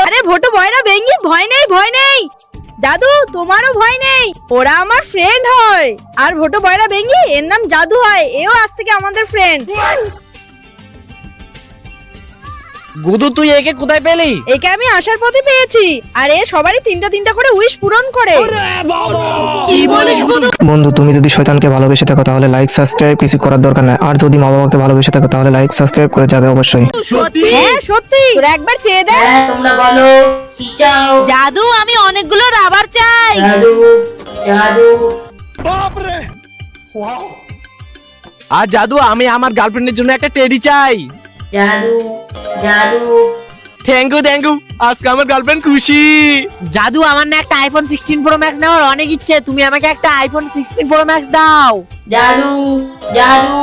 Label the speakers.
Speaker 1: আরে ভোটু ভয় না ভেঙ্গি, ভয় নেই ভয় নেই। জাদু তোমারও ভয় নেই, ওরা আমার ফ্রেন্ড হয়। আর ভোটু ভয়রা ভেঙ্গি এর নাম জাদু হয়, এও আজ থেকে আমাদের ফ্রেন্ড।
Speaker 2: গুদু তুই একে কোথায় পেলি?
Speaker 1: একে আমি আসার পথে পেয়েছি, আর এ সবারই তিনটা তিনটা করে উইশ পূরণ করে।
Speaker 2: কি বলিস গুদু?
Speaker 3: বন্ধু তুমি যদি শয়তানকে ভালোবেসে থাকো তাহলে লাইক সাবস্ক্রাইব কিছু করার দরকার নাই, আর যদি মা বাবাকে ভালোবেসে থাকো তাহলে লাইক সাবস্ক্রাইব করে যাবে অবশ্যই।
Speaker 1: হ্যাঁ সত্যি, তোরা একবার চেয়ে দেখ।
Speaker 4: হ্যাঁ তোমরা বলো কি চাও?
Speaker 1: জাদু আমি অনেকগুলো রাবার চাই।
Speaker 4: জাদু জাদু
Speaker 2: আর জাদু আমি আমার গার্লফ্রেন্ডের জন্য একটা টেডি চাই।
Speaker 4: জাদু জাদু
Speaker 2: থ্যাংক ইউ আজকে আমার গার্লফ্রেন্ড খুশি।
Speaker 5: জাদু আমার না একটা আইফোন 16 প্রো ম্যাক্স নেওয়ার অনেক ইচ্ছে, তুমি আমাকে একটা আইফোন 16 প্রো ম্যাক্স দাও।
Speaker 4: জাদু জাদু